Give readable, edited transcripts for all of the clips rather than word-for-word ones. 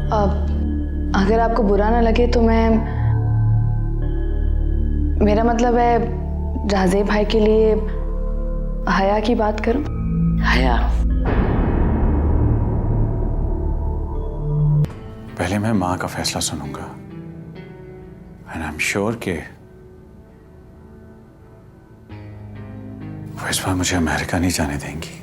अगर आपको बुरा ना लगे तो मेरा मतलब है राज़े भाई के लिए हया की बात करूं। हया? पहले मैं माँ का फैसला सुनूंगा एंड आई एम श्योर कि वो इस बार मुझे अमेरिका नहीं जाने देंगी।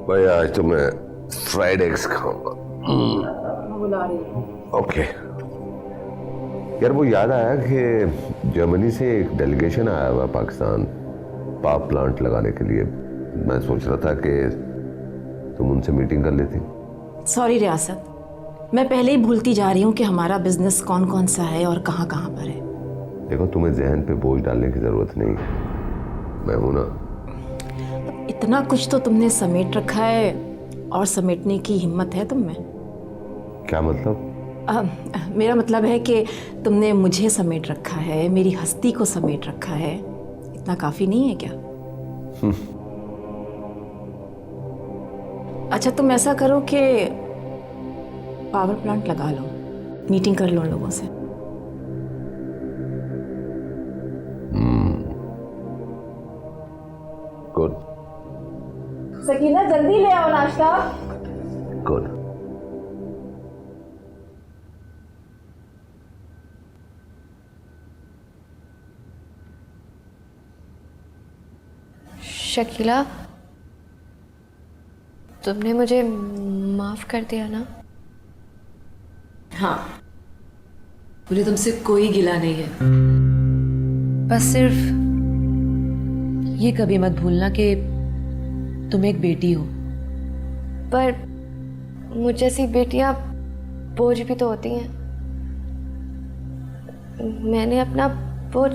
भाई आज तो मैं फ्राइड एग्स खाऊंगा। बुला रही हूँ। ओके यार, वो याद आया कि जर्मनी से एक डेलीगेशन आया हुआ पाकिस्तान पावर प्लांट लगाने के लिए। मैं सोच रहा था कि तुम उनसे मीटिंग कर लेती। सॉरी रियासत, मैं पहले ही भूलती जा रही हूँ कि हमारा बिजनेस कौन कौन सा है और कहाँ कहाँ पर है। देखो, तुम्हें जहन पे बोझ डालने की जरूरत नहीं, मैं हूं ना। इतना कुछ तो तुमने समेट रखा है और समेटने की हिम्मत है तुम में। क्या मतलब? मेरा मतलब है कि तुमने मुझे समेट रखा है, मेरी हस्ती को समेट रखा है। इतना काफी नहीं है क्या? अच्छा, तुम ऐसा करो कि पावर प्लांट लगा लो, मीटिंग कर लो उन लोगों से। गुड सकीना, जल्दी ले आओ नाश्ता। गुड। शकीला, तुमने मुझे माफ कर दिया ना? हाँ, मुझे तुमसे कोई गिला नहीं है। बस सिर्फ ये कभी मत भूलना कि तुम एक बेटी हो। पर मुझ जैसी बेटियां बोझ भी तो होती हैं। मैंने अपना बोझ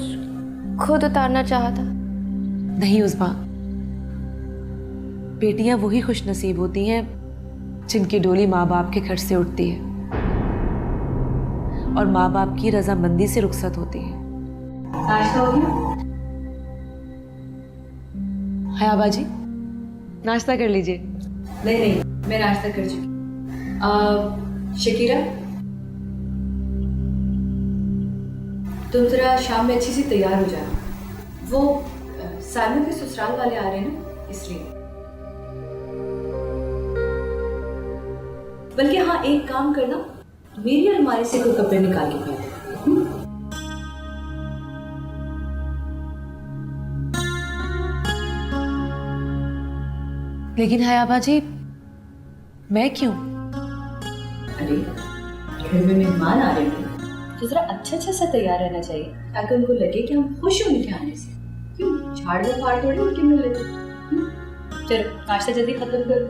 खुद उतारना चाहा था। नहीं उस्मा, बेटियां वही खुश नसीब होती हैं जिनकी डोली माँ बाप के खर्च से उठती है और माँ बाप की रजामंदी से रुखसत होती है। नाश्ता हो गया? हया बाजी, नाश्ता कर लीजिए। नहीं नहीं, मैं नाश्ता कर चुकी। शकीरा, तुम जरा शाम में अच्छी सी तैयार हो जाना। वो सालू के ससुराल वाले आ रहे हैं ना, इसलिए। बल्कि हाँ, एक काम करना, मेरी अलमारी से कोई कपड़े निकाल के पहन। लेकिन हया बाजी, मैं क्यों? अरे, घर में मेहमान आ रहे हैं तो जरा अच्छा सा तैयार रहना चाहिए, ताकि उनको लगे कि हम खुश हैं उनके आने से। क्यों झाड़ में फाड़ थोड़ी उनके मिल लेते। चलो नाश्ता जल्दी खत्म करो।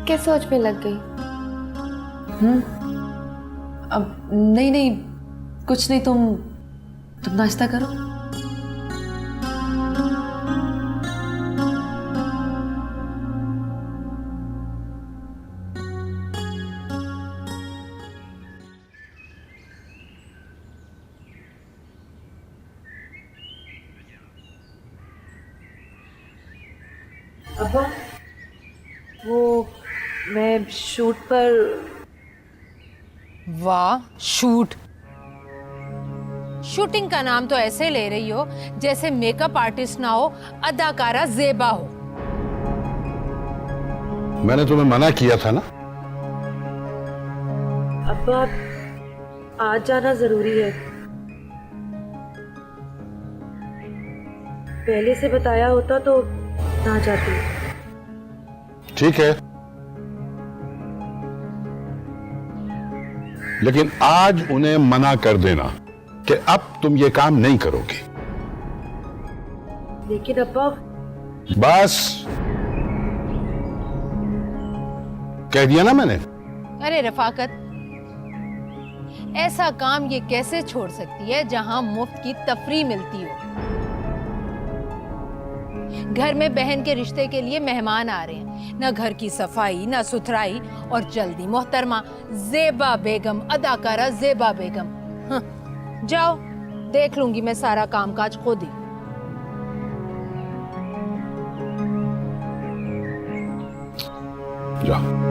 किस सोच में लग गई? अब नहीं नहीं, कुछ नहीं। तुम नाश्ता करो। अब्बा, वो मैं शूट पर। वाह, शूट? शूटिंग का नाम तो ऐसे ले रही हो जैसे मेकअप आर्टिस्ट ना हो, अदाकारा ज़ेबा हो। मैंने तुम्हें मना किया था ना। अब्बा, आज जाना जरूरी है। पहले से बताया होता तो ना जाती। ठीक है, लेकिन आज उन्हें मना कर देना कि अब तुम ये काम नहीं करोगी। लेकिन अब्बा। बस कह दिया ना मैंने। अरे रफाकत, ऐसा काम ये कैसे छोड़ सकती है जहां मुफ्त की तफरी मिलती हो? घर में बहन के रिश्ते के लिए मेहमान आ रहे हैं, ना घर की सफाई ना सुथराई, और जल्दी मोहतरमा ज़ेबा बेगम, अदाकारा ज़ेबा बेगम। हाँ, जाओ देख लूंगी मैं सारा कामकाज खुद ही। जाओ।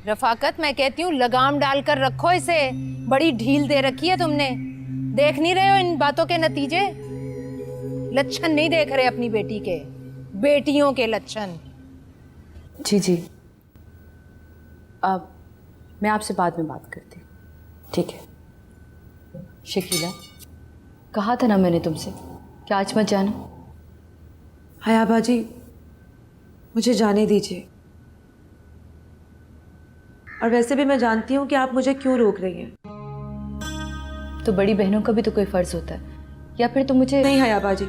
रफाकत, मैं कहती हूँ लगाम डालकर रखो इसे, बड़ी ढील दे रखी है तुमने। देख नहीं रहे हो इन बातों के नतीजे? लक्षण नहीं देख रहे अपनी बेटी के, बेटियों के लक्षण। जी जी, अब मैं आपसे बाद में बात करती हूँ, ठीक है? शकीला, कहा था ना मैंने तुमसे कि आज मत जाना। हया बाजी, मुझे जाने दीजिए। और वैसे भी मैं जानती हूँ कि आप मुझे क्यों रोक रही हैं। तो बड़ी बहनों का भी तो कोई फर्ज होता है, या फिर तुम मुझे नहीं हया बाजी,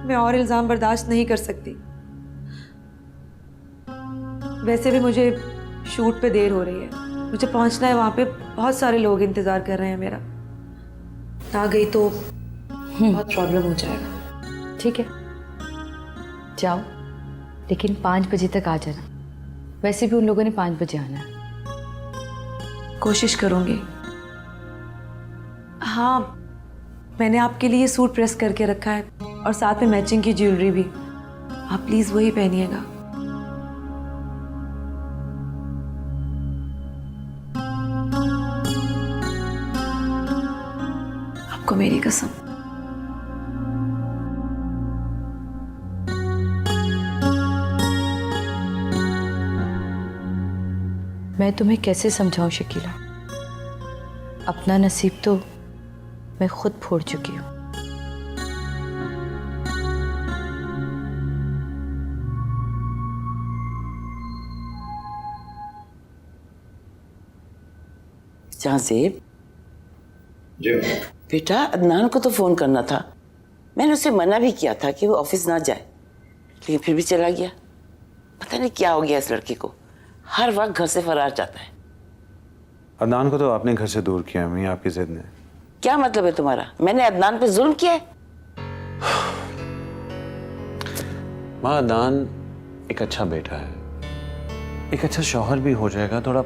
मैं और इल्ज़ाम बर्दाश्त नहीं कर सकती। वैसे भी मुझे शूट पे देर हो रही है, मुझे पहुंचना है, वहाँ पे बहुत सारे लोग इंतज़ार कर रहे हैं मेरा। आ गई तो बहुत प्रॉब्लम हो जाएगा। ठीक है, जाओ, लेकिन 5 बजे तक आ जाना। वैसे भी उन लोगों ने 5 बजे आना है। कोशिश करूँगी। हाँ, मैंने आपके लिए सूट प्रेस करके रखा है और साथ में मैचिंग की ज्वेलरी भी। आप प्लीज़ वही पहनिएगा। आपको मेरी कसम। मैं तुम्हें कैसे समझाऊं शकीला, अपना नसीब तो मैं खुद फोड़ चुकी हूँ। जहाँसेब बेटा, अदनान को तो फोन करना था। मैंने उसे मना भी किया था कि वो ऑफिस ना जाए, लेकिन फिर भी चला गया। पता नहीं क्या हो गया इस लड़के को, हर वक्त घर से फरार जाता है। अदनान को तो आपने घर से दूर किया अम्मी, आपकी जिद ने। क्या मतलब है तुम्हारा? मैंने अदनान पे जुल्म किया है? माँ, अदनान एक अच्छा बेटा है, एक अच्छा शौहर भी हो जाएगा, थोड़ा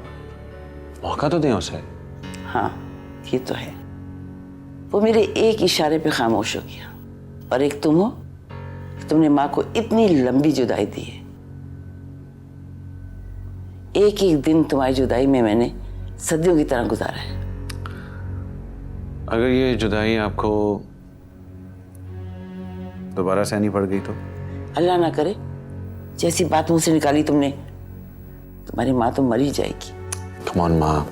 मौका तो दें उसे। हाँ, ये तो है। वो मेरे एक इशारे पे खामोश हो गया, और एक तुम हो, तुमने माँ को इतनी लंबी जुदाई दी है। एक एक दिन तुम्हारी जुदाई में मैंने सदियों की तरह गुजारा है। अगर ये जुदाई आपको दोबारा सहनी पड़ गई तो? अल्लाह ना करे, जैसी बात मुंह से निकाली तुमने, तुम्हारी माँ तो मर ही जाएगी। कम ऑन माँ,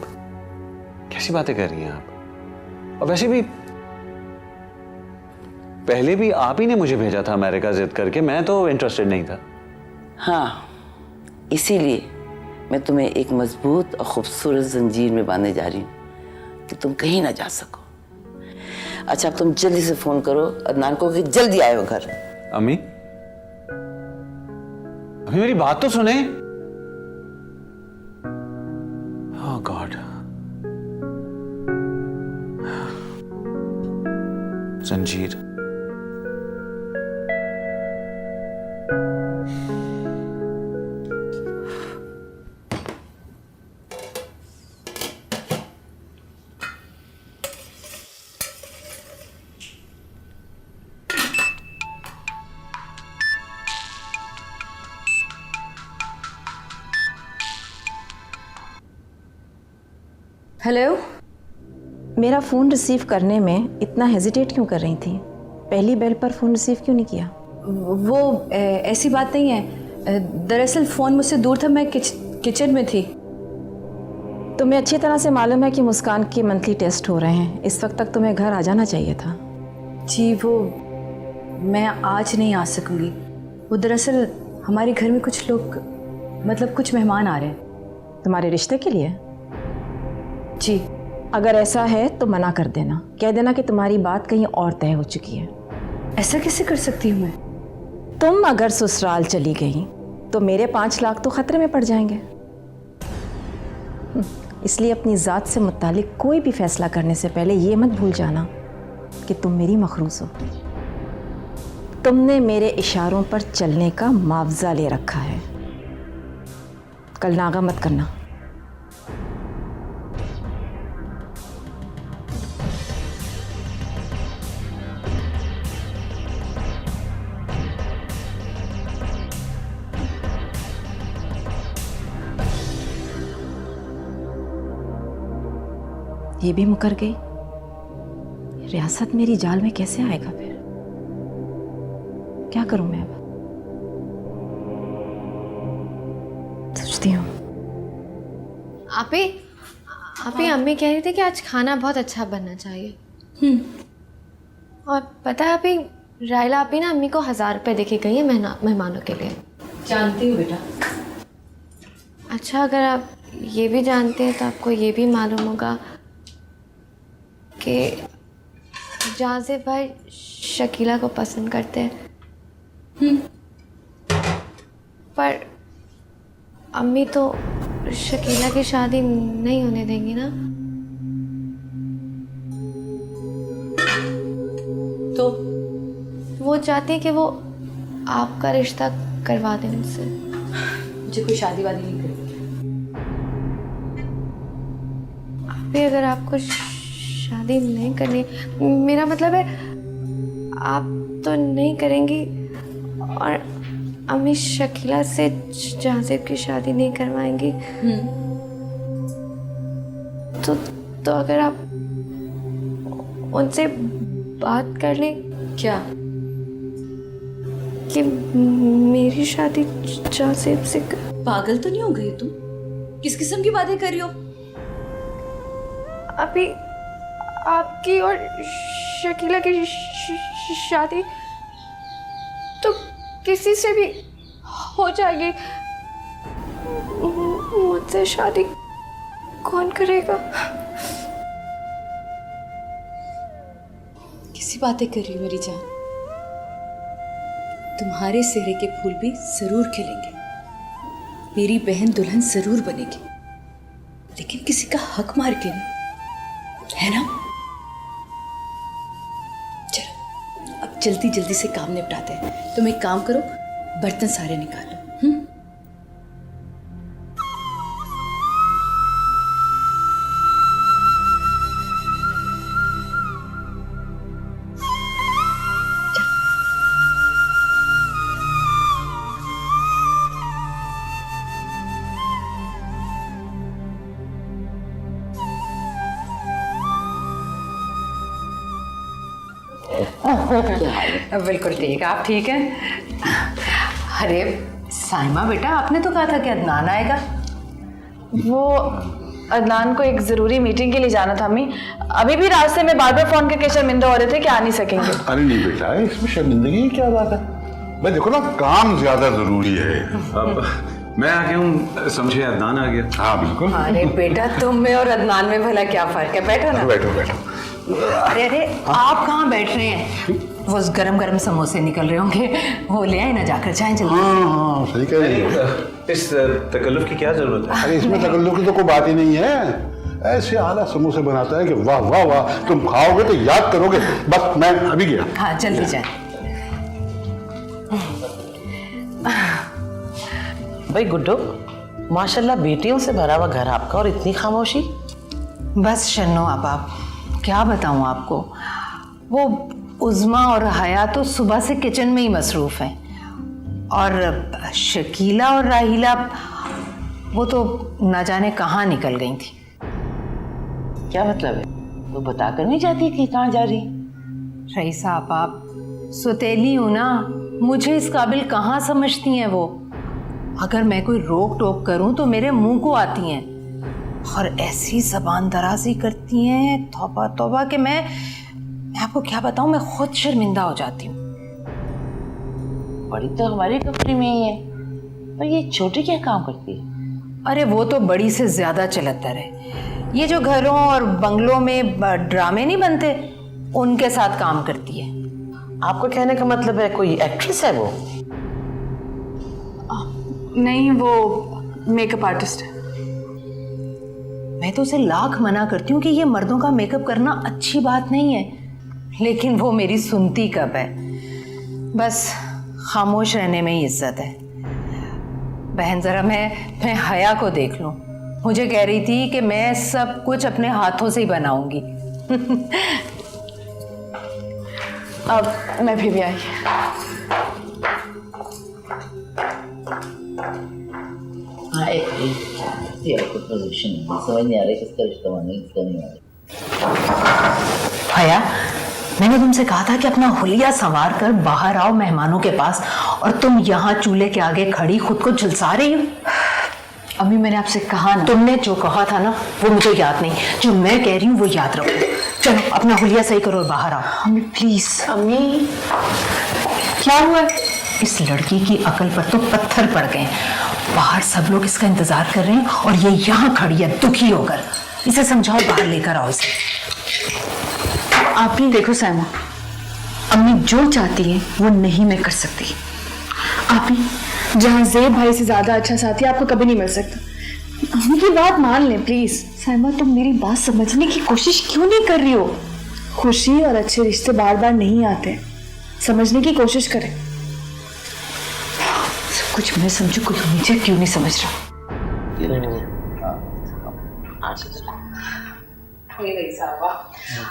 कैसी बातें कर रही हैं आप? और वैसे भी पहले भी आप ही ने मुझे भेजा था अमेरिका जिद करके, मैं तो इंटरेस्टेड नहीं था। हाँ, इसीलिए मैं तुम्हें एक मजबूत और खूबसूरत जंजीर में बांधने जा रही हूँ कि तुम कहीं ना जा सको। अच्छा, अब तुम जल्दी से फोन करो अदनान को कि जल्दी आए वो घर। अम्मी, अभी मेरी बात तो सुने। ओह गॉड, जंजीर। हेलो। मेरा फ़ोन रिसीव करने में इतना हेजिटेट क्यों कर रही थी? पहली बेल पर फ़ोन रिसीव क्यों नहीं किया? वो ऐसी बात नहीं है, दरअसल फ़ोन मुझसे दूर था, मैं किचन में थी। तुम्हें अच्छी तरह से मालूम है कि मुस्कान के मंथली टेस्ट हो रहे हैं, इस वक्त तक तुम्हें घर आ जाना चाहिए था। जी, वो मैं आज नहीं आ सकूंगी। वो दरअसल हमारे घर में कुछ लोग, मतलब कुछ मेहमान आ रहे हैं। तुम्हारे रिश्ते के लिए? जी। अगर ऐसा है तो मना कर देना, कह देना कि तुम्हारी बात कहीं और तय हो चुकी है। ऐसा कैसे कर सकती हूँ मैं? तुम अगर ससुराल चली गई तो मेरे 5 लाख तो खतरे में पड़ जाएंगे। इसलिए अपनी ज़ात से मुतालिक कोई भी फैसला करने से पहले ये मत भूल जाना कि तुम मेरी मखरूस हो। तुमने मेरे इशारों पर चलने का मुआवजा ले रखा है। कल नागा मत करना। ये भी मुकर गई। रियासत मेरी जाल में कैसे आएगा फिर? क्या करूं मैं अब? सोचती हूँ। आपी अम्मी कह रही थी कि आज खाना बहुत अच्छा बनना चाहिए। और पता है आपी, रायला आपी ना अम्मी को 1000 रुपये देके गई है मेहमानों के लिए। जानती हूँ बेटा। अच्छा, अगर आप ये भी जानते हैं तो आपको ये भी मालूम होगा कि जाज़िब भाई शकीला को पसंद करते हैं। पर अम्मी तो शकीला की शादी नहीं होने देंगी ना। तो वो चाहती है कि वो आपका रिश्ता करवा दें उनसे। मुझे कोई शादी वादी नहीं करनी। अभी अगर आपको शादी नहीं करनी, मेरा मतलब है आप तो नहीं करेंगी और अम्मी शकीला से जाज़िब की शादी नहीं करवाएंगी। तो अगर आप उनसे बात कर लें क्या? कि मेरी शादी जाज़िब से पागल तो नहीं हो गई तुम? किस किस्म की बातें कर रही हो? अभी आपकी और शकीला की शादी तो किसी से भी हो जाएगी। मुझसे शादी कौन करेगा? किसी बातें कर रही हो मेरी जान? तुम्हारे चेहरे के फूल भी जरूर खिलेंगे, मेरी बहन दुल्हन जरूर बनेगी, लेकिन किसी का हक मार के नहीं, है ना? चलो अब जल्दी जल्दी से काम निपटाते हैं। तुम एक काम करो, बर्तन सारे निकालो। बिल्कुल ठीक। आप ठीक हैं? अरे साइमा बेटा, आपने तो कहा था कि अदनान आएगा। वो अदनान को एक ज़रूरी मीटिंग के लिए जाना था अम्मी। अभी भी रास्ते में बार बार फ़ोन करके शर्मिंदा हो रहे थे कि आ नहीं सकेंगे। अरे नहीं बेटा, इसमें शर्मिंदगी की क्या बात है? भाई देखो ना, काम ज्यादा जरूरी है। अब मैं आ गया हूँ, समझे अदनान आ गया। हाँ बिल्कुल। अरे बेटा, तुम में और अदनान में भला क्या फर्क है? बैठो ना। बैठो बैठो। अरे आप कहाँ बैठ रहे हैं? वो गरम गरम समोसे निकल रहे होंगे, वो ले आए ना जाकर, चाय जल्दी। हाँ सही कह रही हो। इस तकल्लुफ की क्या जरूरत है? अरे इसमें तकल्लुफ की तो कोई बात ही नहीं है। ऐसे आला समोसे बनाता है कि वाह वाह वाह, तुम खाओगे तो याद करोगे। बस मैं अभी गया। हाँ जल्दी जाए। भाई गुड्डो, माशाल्लाह बेटियों से भरा हुआ घर आपका, और इतनी खामोशी। बस शन्नो, अब आप क्या बताऊं आपको, वो उज़्मा और हया तो सुबह से किचन में ही मसरूफ़ हैं, और शकीला और राहिला वो तो न जाने कहाँ निकल गई थी। क्या मतलब है? वो बताकर नहीं जाती कि कहाँ जा रही? रईसा आप सुतेली हूँ ना, मुझे इस काबिल कहाँ समझती हैं वो। अगर मैं कोई रोक टोक करूँ तो मेरे मुंह को आती हैं, और ऐसी ज़बान दराजी करती हैं, तौबा तौबा, कि मैं आपको क्या बताऊं, मैं खुद शर्मिंदा हो जाती हूँ। बड़ी तो हमारी कंपनी में ही है, पर ये छोटी क्या काम करती है? अरे वो तो बड़ी से ज़्यादा चलतर है। ये जो घरों और बंगलों में ड्रामे नहीं बनते, उनके साथ काम करती है। आपको कहने का मतलब है कोई एक्ट्रेस है वो? नहीं, वो मेकअप आर्टिस्ट है। मैं तो उसे लाख मना करती हूँ कि ये मर्दों का मेकअप करना अच्छी बात नहीं है, लेकिन वो मेरी सुनती कब है। बस खामोश रहने में ही इज्जत है। बहन जरा मैं हया को देख लूं। मुझे कह रही थी कि मैं सब कुछ अपने हाथों से ही बनाऊंगी। अब मैं भी आई। हाँ एक पोजीशन समझ नहीं आ रही किसका रिश्ता मांगे किसका नहीं मांगे। हया, मैंने तुमसे कहा था कि अपना हुलिया संवार कर बाहर आओ मेहमानों के पास, और तुम यहाँ चूल्हे के आगे खड़ी खुद को झुलसा रही हो। अम्मी मैंने आपसे कहा ना। तुमने जो कहा था ना वो मुझे याद नहीं, जो मैं कह रही हूँ वो याद रखो। चलो अपना हुलिया सही करो और बाहर आओ। अम्मी प्लीज। अम्मी क्या हुआ? इस लड़की की अकल पर तो पत्थर पड़ गए। बाहर सब लोग इसका इंतजार कर रहे हैं और ये यहाँ खड़ी है दुखी होकर। इसे समझाओ, बाहर लेकर आओ इसे। आप ही देखो साइमा, अम्मी जो चाहती है वो नहीं मैं कर सकती। आप ही, जहाँ ज़ेब भाई से ज्यादा अच्छा साथी आपको कभी नहीं मिल सकता। अम्मी की बात मान लें प्लीज। साइमा, तुम मेरी बात समझने की कोशिश क्यों नहीं कर रही हो? खुशी और अच्छे रिश्ते बार बार नहीं आते, समझने की कोशिश करें। कुछ मैं समझू, कुछ मुझे क्यों नहीं समझ रहा।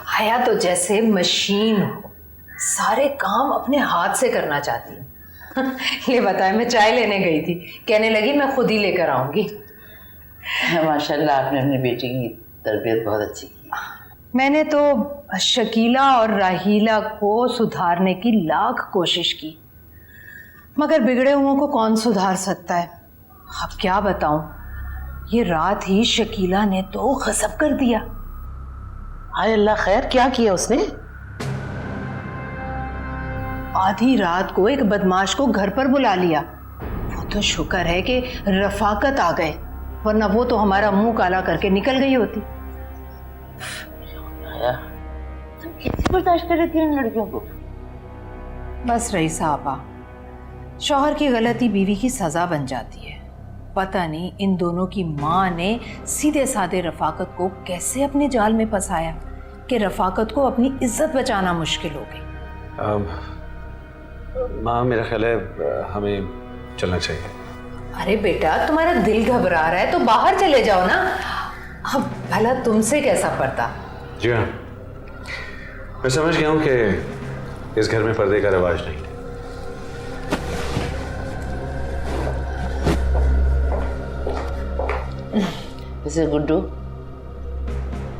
हया तो जैसे मशीन हो, सारे काम अपने हाथ से करना चाहती है। ये बताए, मैं चाय लेने गई थी, कहने लगी मैं खुद ही लेकर आऊंगी। माशाल्लाह आपने अपनी बेटी की तरबियत बहुत अच्छी की। मैंने तो शकीला और राहीला को सुधारने की लाख कोशिश की, मगर बिगड़े हुओं को कौन सुधार सकता है। अब क्या बताऊं, ये रात ही शकीला ने तो गजब कर दिया। हाय अल्लाह, खैर क्या किया उसने? आधी रात को एक बदमाश को घर पर बुला लिया। वो तो शुक्र है कि रफाकत आ गए, वरना वो तो हमारा मुंह काला करके निकल गई होती। तुम कैसे बर्दाश्त कर रही थी इन लड़कियों को? बस रही साहबा, शौहर की गलती बीवी की सजा बन जाती है। पता नहीं इन दोनों की माँ ने सीधे साधे रफाकत को कैसे अपने जाल में फंसाया कि रफाकत को अपनी इज्जत बचाना मुश्किल हो गई। माँ, मेरा ख्याल है हमें चलना चाहिए। अरे बेटा, तुम्हारा दिल घबरा रहा है तो बाहर चले जाओ ना। अब भला तुमसे कैसा पड़ता। जी हाँ, मैं समझ गया हूँ कि इस घर में पर्दे का रिवाज नहीं है। वैसे गुड्डू,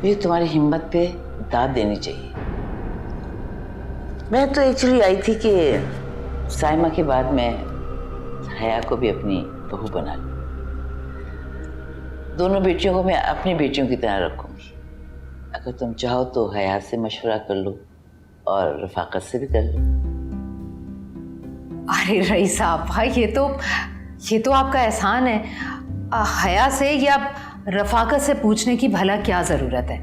ये तुम्हारी हिम्मत पे दाद देनी चाहिए। मैं तो एक्चुअली आई थी कि साइमा के बाद मैं हया को भी अपनी बहू बना लूं। दोनों बेटियों को मैं अपनी बेटियों की तरह रखूंगी। अगर तुम चाहो तो हया से मशवरा कर लो और रफाकत से भी कर लो। अरे रई साहब, ये तो आपका एहसान है। हया से या रफाकत से पूछने की भला क्या ज़रूरत है।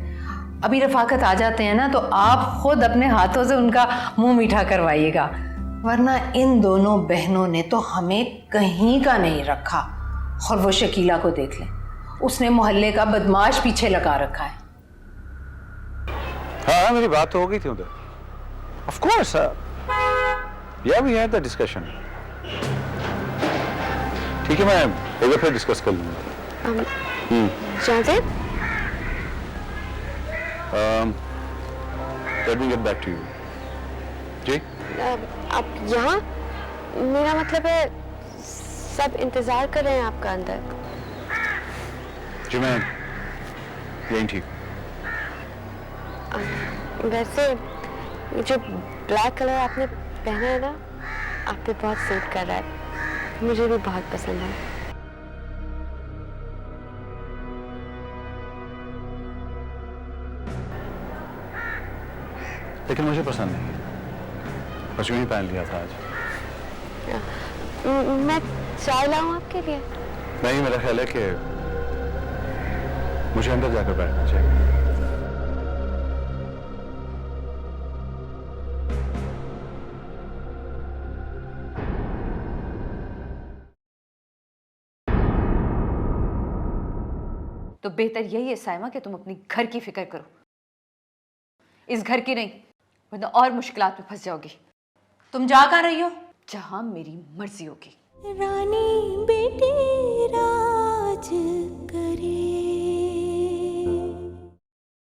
अभी रफाकत आ जाते हैं ना तो आप खुद अपने हाथों से उनका मुंह मीठा करवाइएगा, वरना इन दोनों बहनों ने तो हमें कहीं का नहीं रखा। और वो शकीला को देख लें, उसने मोहल्ले का बदमाश पीछे लगा रखा है। हाँ, मेरी बात तो हो गई थी उधर। ऑफ कोर्स, या वी हैड द डिस्कशन। ठीक है, मैं एक बार डिस्कस कर लूँगा। Let me get back to you. जी? आप यहाँ? मेरा मतलब है सब इंतजार कर रहे हैं आपका अंदर। जी, मैं यहीं ठीक। वैसे जो ब्लैक कलर आपने पहना है ना, आप पे बहुत सूट कर रहा है। मुझे भी बहुत पसंद है। लेकिन मुझे पसंद नहीं, बस यूं ही पहन लिया था आज। मैं चाय लाऊं आपके लिए? नहीं, मेरा ख्याल है कि मुझे अंदर जाकर बैठना चाहिए। तो बेहतर यही है साइमा कि तुम अपनी घर की फिक्र करो, इस घर की नहीं, वरना और मुश्किलात में फंस जाओगी। तुम जा कहाँ रही हो? जहां मेरी मर्जी होगी। रानी बेटी राज करे।